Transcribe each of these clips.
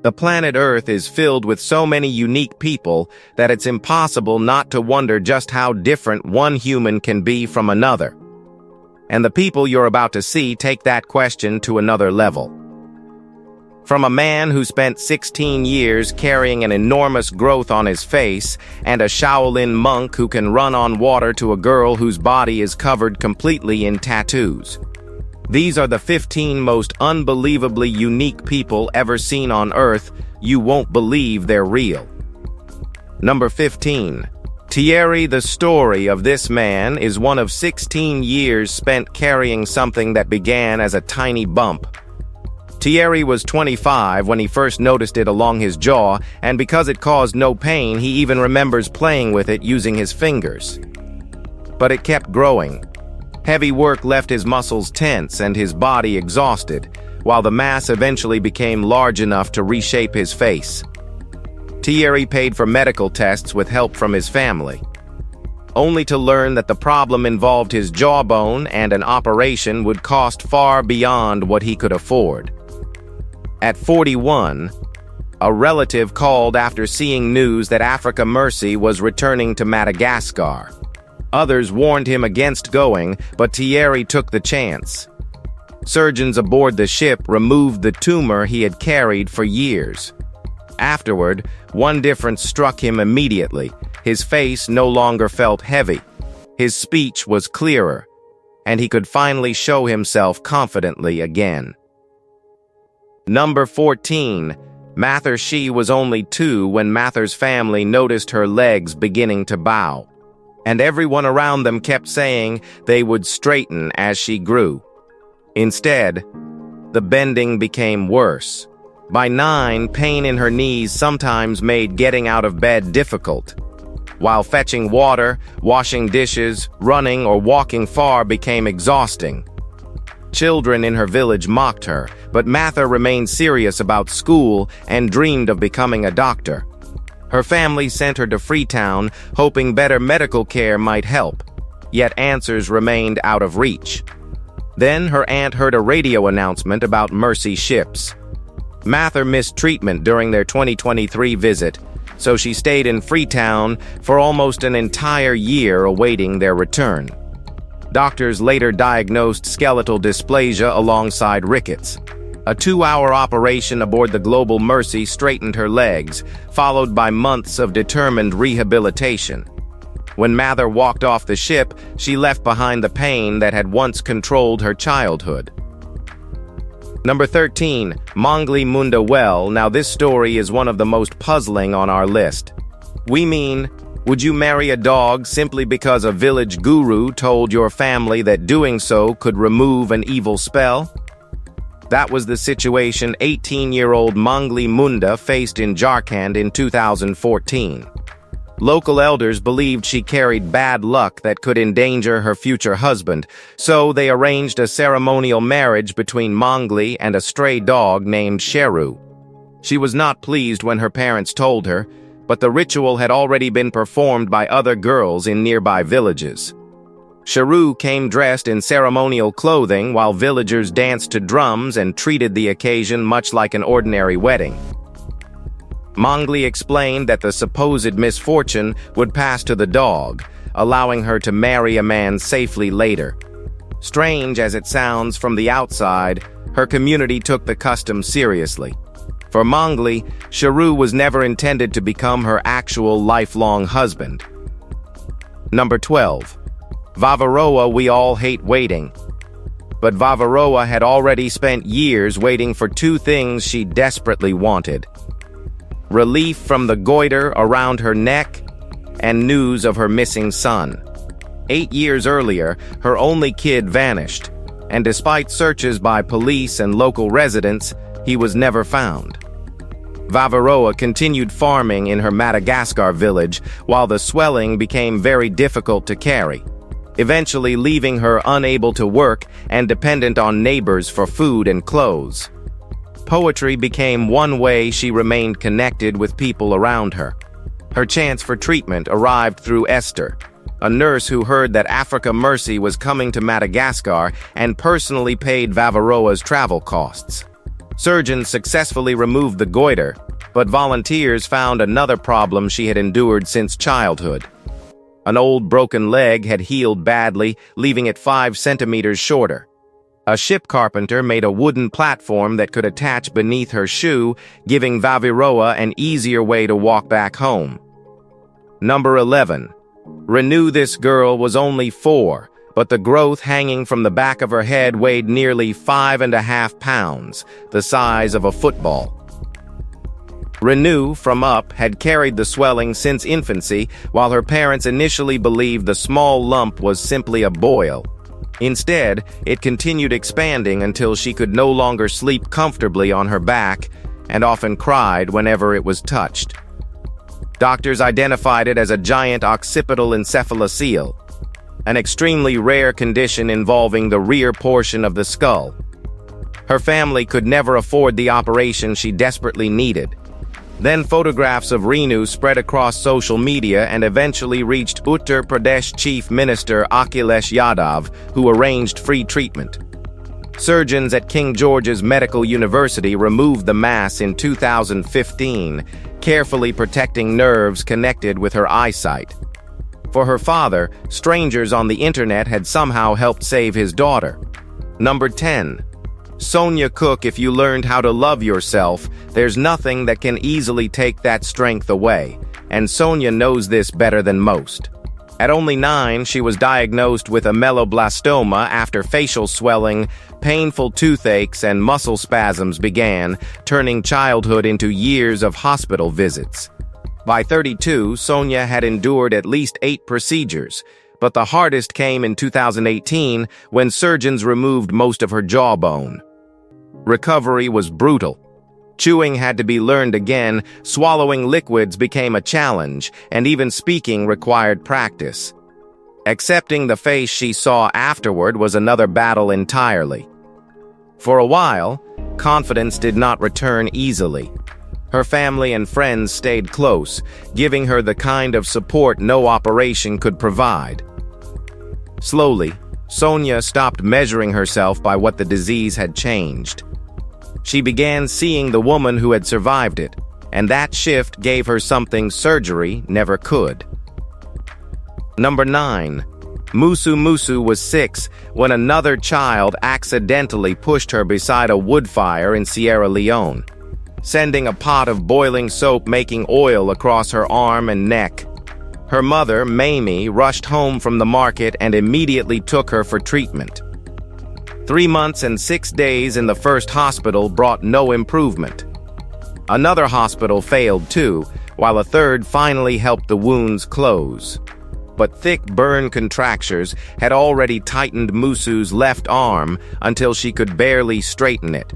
The planet Earth is filled with so many unique people that it's impossible not to wonder just how different one human can be from another. And the people you're about to see take that question to another level. From a man who spent 16 years carrying an enormous growth on his face, and a Shaolin monk who can run on water, to a girl whose body is covered completely in tattoos. These are the 15 most unbelievably unique people ever seen on Earth. You won't believe they're real. Number 15. Thierry. The story of this man is one of 16 years spent carrying something that began as a tiny bump. Thierry was 25 when he first noticed it along his jaw, and because it caused no pain, he even remembers playing with it using his fingers. But it kept growing. Heavy work left his muscles tense and his body exhausted, while the mass eventually became large enough to reshape his face. Thierry paid for medical tests with help from his family, only to learn that the problem involved his jawbone and an operation would cost far beyond what he could afford. At 41, a relative called after seeing news that Africa Mercy was returning to Madagascar. Others warned him against going, but Thierry took the chance. Surgeons aboard the ship removed the tumor he had carried for years. Afterward, one difference struck him immediately. His face no longer felt heavy. His speech was clearer, and he could finally show himself confidently again. Number 14. Mather. She was only 2 when Mather's family noticed her legs beginning to bow, and everyone around them kept saying they would straighten as she grew. Instead, the bending became worse. By 9, pain in her knees sometimes made getting out of bed difficult, while fetching water, washing dishes, running, or walking far became exhausting. Children in her village mocked her, but Mather remained serious about school and dreamed of becoming a doctor. Her family sent her to Freetown, hoping better medical care might help, yet answers remained out of reach. Then her aunt heard a radio announcement about Mercy ships. Mather missed treatment during their 2023 visit, so she stayed in Freetown for almost an entire year awaiting their return. Doctors later diagnosed skeletal dysplasia alongside rickets. A 2-hour operation aboard the Global Mercy straightened her legs, followed by months of determined rehabilitation. When Mather walked off the ship, she left behind the pain that had once controlled her childhood. Number 13. Mongli Munda. Well, now this story is one of the most puzzling on our list. We mean, would you marry a dog simply because a village guru told your family that doing so could remove an evil spell? That was the situation 18-year-old Mongli Munda faced in Jharkhand in 2014. Local elders believed she carried bad luck that could endanger her future husband, so they arranged a ceremonial marriage between Mongli and a stray dog named Sheru. She was not pleased when her parents told her, but the ritual had already been performed by other girls in nearby villages. Sheru came dressed in ceremonial clothing while villagers danced to drums and treated the occasion much like an ordinary wedding. Mongli explained that the supposed misfortune would pass to the dog, allowing her to marry a man safely later. Strange as it sounds from the outside, her community took the custom seriously. For Mongli, Sheru was never intended to become her actual lifelong husband. Number 12. Vavaroa. We all hate waiting. But Vavaroa had already spent years waiting for 2 things she desperately wanted: relief from the goiter around her neck, and news of her missing son. 8 years earlier, her only kid vanished, and despite searches by police and local residents, he was never found. Vavaroa continued farming in her Madagascar village while the swelling became very difficult to carry, eventually leaving her unable to work and dependent on neighbors for food and clothes. Poetry became one way she remained connected with people around her. Her chance for treatment arrived through Esther, a nurse who heard that Africa Mercy was coming to Madagascar and personally paid Vavaroa's travel costs. Surgeons successfully removed the goiter, but volunteers found another problem she had endured since childhood. An old broken leg had healed badly, leaving it 5 centimeters shorter. A ship carpenter made a wooden platform that could attach beneath her shoe, giving Vaviroa an easier way to walk back home. Number 11. Renew. This girl was only 4, but the growth hanging from the back of her head weighed nearly 5.5 pounds, the size of a football. Renew, from up, had carried the swelling since infancy, while her parents initially believed the small lump was simply a boil. Instead, it continued expanding until she could no longer sleep comfortably on her back and often cried whenever it was touched. Doctors identified it as a giant occipital encephalocele, an extremely rare condition involving the rear portion of the skull. Her family could never afford the operation she desperately needed. Then photographs of Renew spread across social media and eventually reached Uttar Pradesh Chief Minister Akhilesh Yadav, who arranged free treatment. Surgeons at King George's Medical University removed the mass in 2015, carefully protecting nerves connected with her eyesight. For her father, strangers on the internet had somehow helped save his daughter. Number 10. Sonia Cook. If you learned how to love yourself, there's nothing that can easily take that strength away, and Sonia knows this better than most. At only 9, she was diagnosed with ameloblastoma after facial swelling, painful toothaches, and muscle spasms began, turning childhood into years of hospital visits. By 32, Sonia had endured at least 8 procedures, but the hardest came in 2018 when surgeons removed most of her jawbone. Recovery was brutal. Chewing had to be learned again, swallowing liquids became a challenge, and even speaking required practice. Accepting the face she saw afterward was another battle entirely. For a while, confidence did not return easily. Her family and friends stayed close, giving her the kind of support no operation could provide. Slowly, Sonia stopped measuring herself by what the disease had changed. She began seeing the woman who had survived it, and that shift gave her something surgery never could. Number 9. Musu was 6 when another child accidentally pushed her beside a wood fire in Sierra Leone, sending a pot of boiling soap making oil across her arm and neck. Her mother, Mamie, rushed home from the market and immediately took her for treatment. 3 months and 6 days in the first hospital brought no improvement. Another hospital failed too, while a third finally helped the wounds close. But thick burn contractures had already tightened Musu's left arm until she could barely straighten it.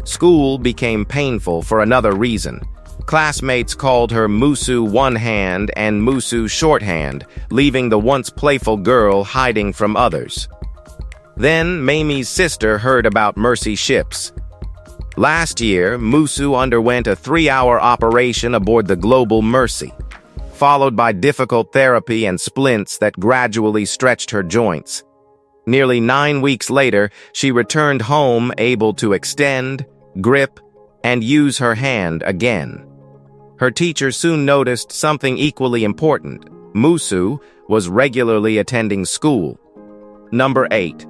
School became painful for another reason. Classmates called her Musu One Hand and Musu Shorthand, leaving the once playful girl hiding from others. Then Mamie's sister heard about Mercy ships. Last year, Musu underwent a 3-hour operation aboard the Global Mercy, followed by difficult therapy and splints that gradually stretched her joints. Nearly 9 weeks later, she returned home able to extend, grip, and use her hand again. Her teacher soon noticed something equally important. Musu was regularly attending school. Number 8.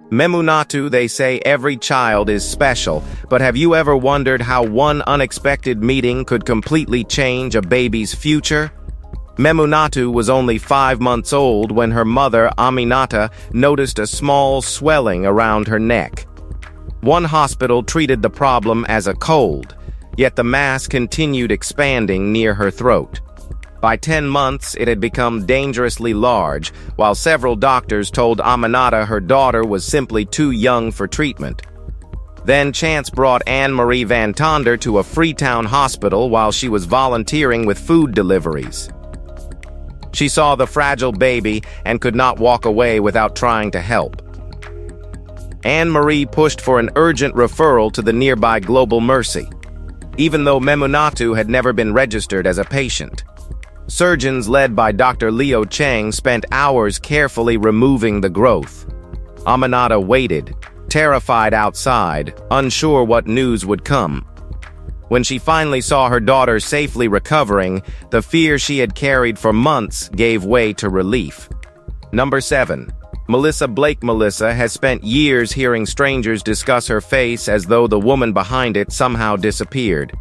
Memunatu. They say every child is special, but have you ever wondered how one unexpected meeting could completely change a baby's future? Memunatu was only 5 months old when her mother, Aminata, noticed a small swelling around her neck. One hospital treated the problem as a cold, yet the mass continued expanding near her throat. By 10 months, it had become dangerously large, while several doctors told Aminata her daughter was simply too young for treatment. Then chance brought Anne-Marie Van Tonder to a Freetown hospital while she was volunteering with food deliveries. She saw the fragile baby and could not walk away without trying to help. Anne-Marie pushed for an urgent referral to the nearby Global Mercy, even though Memunatu had never been registered as a patient. Surgeons led by Dr. Leo Cheng spent hours carefully removing the growth. Aminata waited, terrified outside, unsure what news would come. When she finally saw her daughter safely recovering, the fear she had carried for months gave way to relief. Number 7. Melissa Blake. Melissa has spent years hearing strangers discuss her face as though the woman behind it somehow disappeared.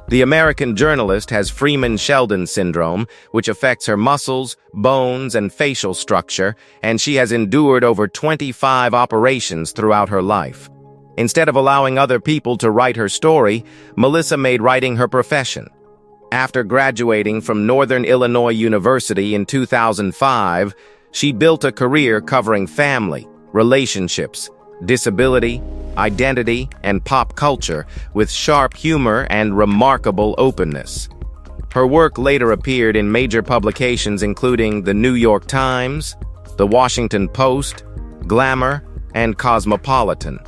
The American journalist has Freeman Sheldon syndrome, which affects her muscles, bones, and facial structure, and she has endured over 25 operations throughout her life. Instead of allowing other people to write her story, Melissa made writing her profession. After graduating from Northern Illinois University in 2005, she built a career covering family, relationships, disability, identity, and pop culture with sharp humor and remarkable openness. Her work later appeared in major publications including The New York Times, The Washington Post, Glamour, and Cosmopolitan.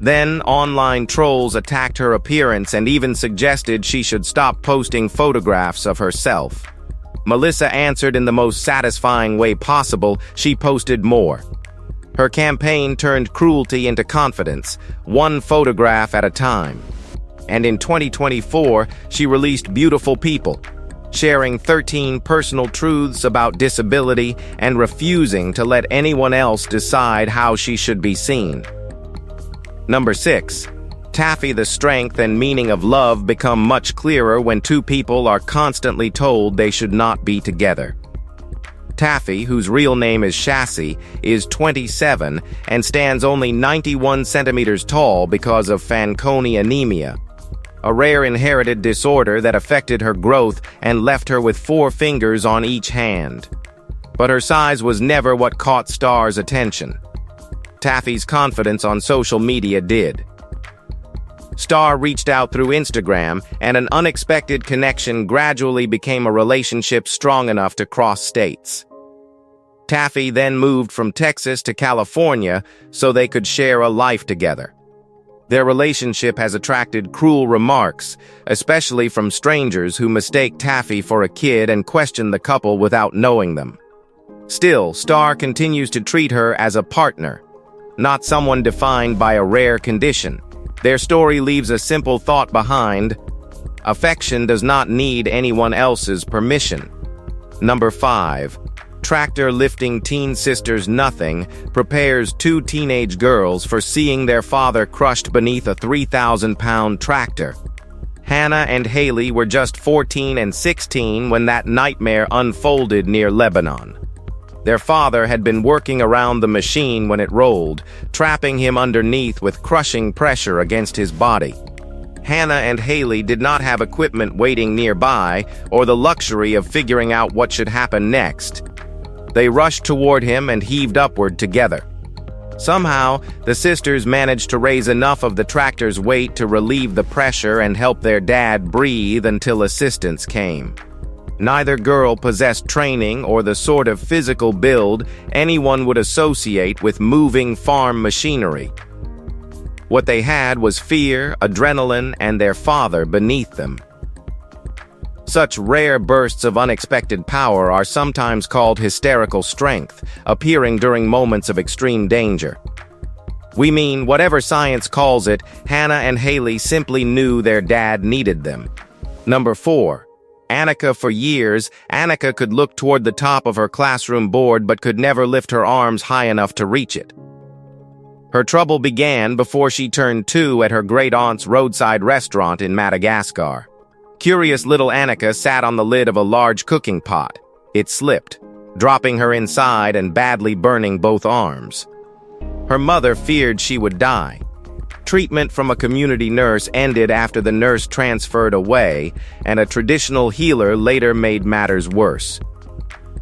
Then, online trolls attacked her appearance and even suggested she should stop posting photographs of herself. Melissa answered in the most satisfying way possible. She posted more. Her campaign turned cruelty into confidence, one photograph at a time. And in 2024, she released Beautiful People, sharing 13 personal truths about disability and refusing to let anyone else decide how she should be seen. Number 6. Taffy. The strength and meaning of love become much clearer when two people are constantly told they should not be together. Taffy, whose real name is Chassis, is 27 and stands only 91 centimeters tall because of Fanconi anemia, a rare inherited disorder that affected her growth and left her with 4 fingers on each hand. But her size was never what caught Star's attention. Taffy's confidence on social media did. Star reached out through Instagram, and an unexpected connection gradually became a relationship strong enough to cross states. Taffy then moved from Texas to California so they could share a life together. Their relationship has attracted cruel remarks, especially from strangers who mistake Taffy for a kid and question the couple without knowing them. Still, Star continues to treat her as a partner, not someone defined by a rare condition. Their story leaves a simple thought behind: affection does not need anyone else's permission. Number 5. Tractor-lifting teen sisters Nothing prepares 2 teenage girls for seeing their father crushed beneath a 3,000-pound tractor. Hannah and Haley were just 14 and 16 when that nightmare unfolded near Lebanon. Their father had been working around the machine when it rolled, trapping him underneath with crushing pressure against his body. Hannah and Haley did not have equipment waiting nearby or the luxury of figuring out what should happen next. They rushed toward him and heaved upward together. Somehow, the sisters managed to raise enough of the tractor's weight to relieve the pressure and help their dad breathe until assistance came. Neither girl possessed training or the sort of physical build anyone would associate with moving farm machinery. What they had was fear, adrenaline, and their father beneath them. Such rare bursts of unexpected power are sometimes called hysterical strength, appearing during moments of extreme danger. We mean, whatever science calls it, Hannah and Haley simply knew their dad needed them. Number 4. Annika. For years, Annika could look toward the top of her classroom board but could never lift her arms high enough to reach it. Her trouble began before she turned 2 at her great-aunt's roadside restaurant in Madagascar. Curious little Annika sat on the lid of a large cooking pot. It slipped, dropping her inside and badly burning both arms. Her mother feared she would die. Treatment from a community nurse ended after the nurse transferred away, and a traditional healer later made matters worse.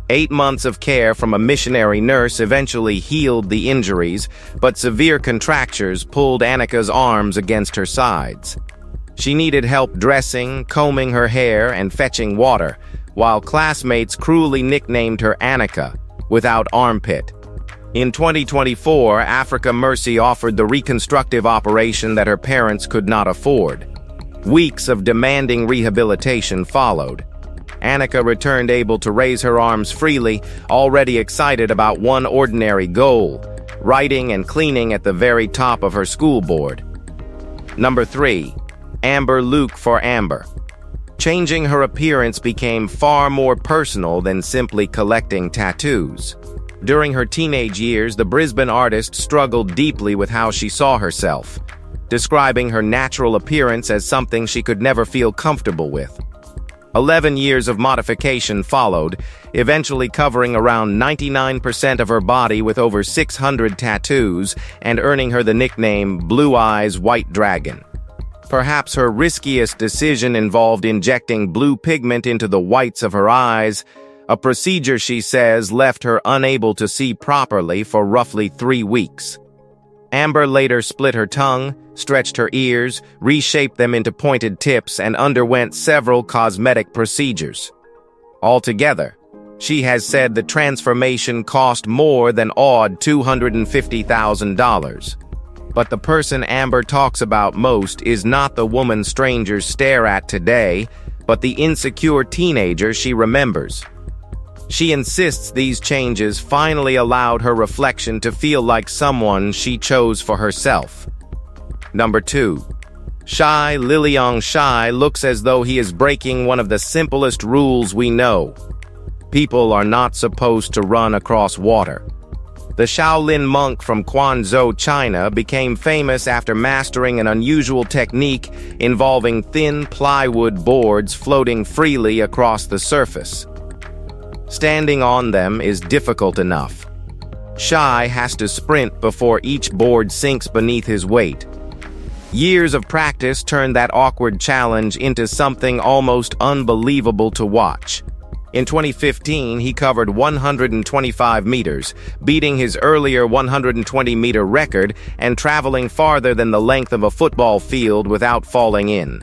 8 months of care from a missionary nurse eventually healed the injuries, but severe contractures pulled Annika's arms against her sides. She needed help dressing, combing her hair, and fetching water, while classmates cruelly nicknamed her Annika, without armpit. In 2024, Africa Mercy offered the reconstructive operation that her parents could not afford. Weeks of demanding rehabilitation followed. Annika returned able to raise her arms freely, already excited about one ordinary goal: writing and cleaning at the very top of her school board. Number 3. Amber Luke for Amber. Changing her appearance became far more personal than simply collecting tattoos. During her teenage years, the Brisbane artist struggled deeply with how she saw herself, describing her natural appearance as something she could never feel comfortable with. 11 years of modification followed, eventually covering around 99% of her body with over 600 tattoos and earning her the nickname Blue Eyes White Dragon. Perhaps her riskiest decision involved injecting blue pigment into the whites of her eyes, a procedure she says left her unable to see properly for roughly 3 weeks. Amber later split her tongue, stretched her ears, reshaped them into pointed tips, and underwent several cosmetic procedures. Altogether, she has said the transformation cost more than odd $250,000. But the person Amber talks about most is not the woman strangers stare at today, but the insecure teenager she remembers. She insists these changes finally allowed her reflection to feel like someone she chose for herself. Number 2. Shai Liliang Shai looks as though he is breaking one of the simplest rules we know. People are not supposed to run across water. The Shaolin monk from Quanzhou, China, became famous after mastering an unusual technique involving thin plywood boards floating freely across the surface. Standing on them is difficult enough. Shai has to sprint before each board sinks beneath his weight. Years of practice turned that awkward challenge into something almost unbelievable to watch. In 2015, he covered 125 meters, beating his earlier 120-meter record and traveling farther than the length of a football field without falling in.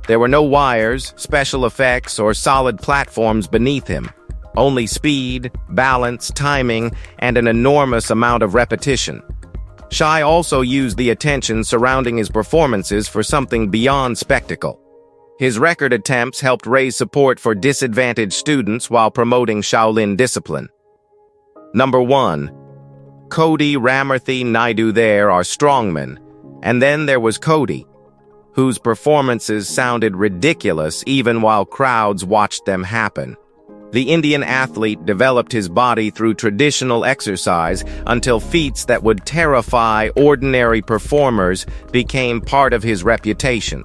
There were no wires, special effects, or solid platforms beneath him. Only speed, balance, timing, and an enormous amount of repetition. Shai also used the attention surrounding his performances for something beyond spectacle. His record attempts helped raise support for disadvantaged students while promoting Shaolin discipline. Number 1. Cody Ramarthi Naidu. There are strongmen, and then there was Cody, whose performances sounded ridiculous even while crowds watched them happen. The Indian athlete developed his body through traditional exercise until feats that would terrify ordinary performers became part of his reputation.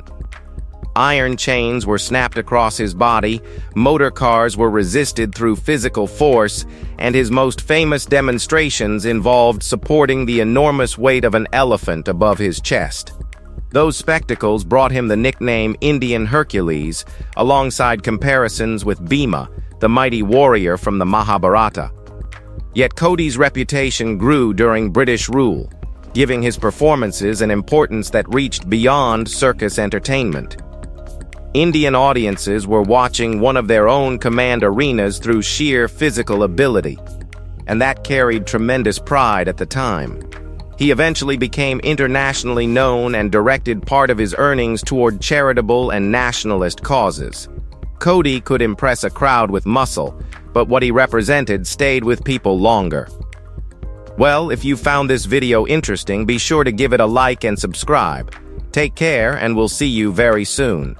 Iron chains were snapped across his body, motor cars were resisted through physical force, and his most famous demonstrations involved supporting the enormous weight of an elephant above his chest. Those spectacles brought him the nickname Indian Hercules, alongside comparisons with Bhima, the mighty warrior from the Mahabharata. Yet Cody's reputation grew during British rule, giving his performances an importance that reached beyond circus entertainment. Indian audiences were watching one of their own command arenas through sheer physical ability, and that carried tremendous pride at the time. He eventually became internationally known and directed part of his earnings toward charitable and nationalist causes. Cody could impress a crowd with muscle, but what he represented stayed with people longer. Well, if you found this video interesting, be sure to give it a like and subscribe. Take care, and we'll see you very soon.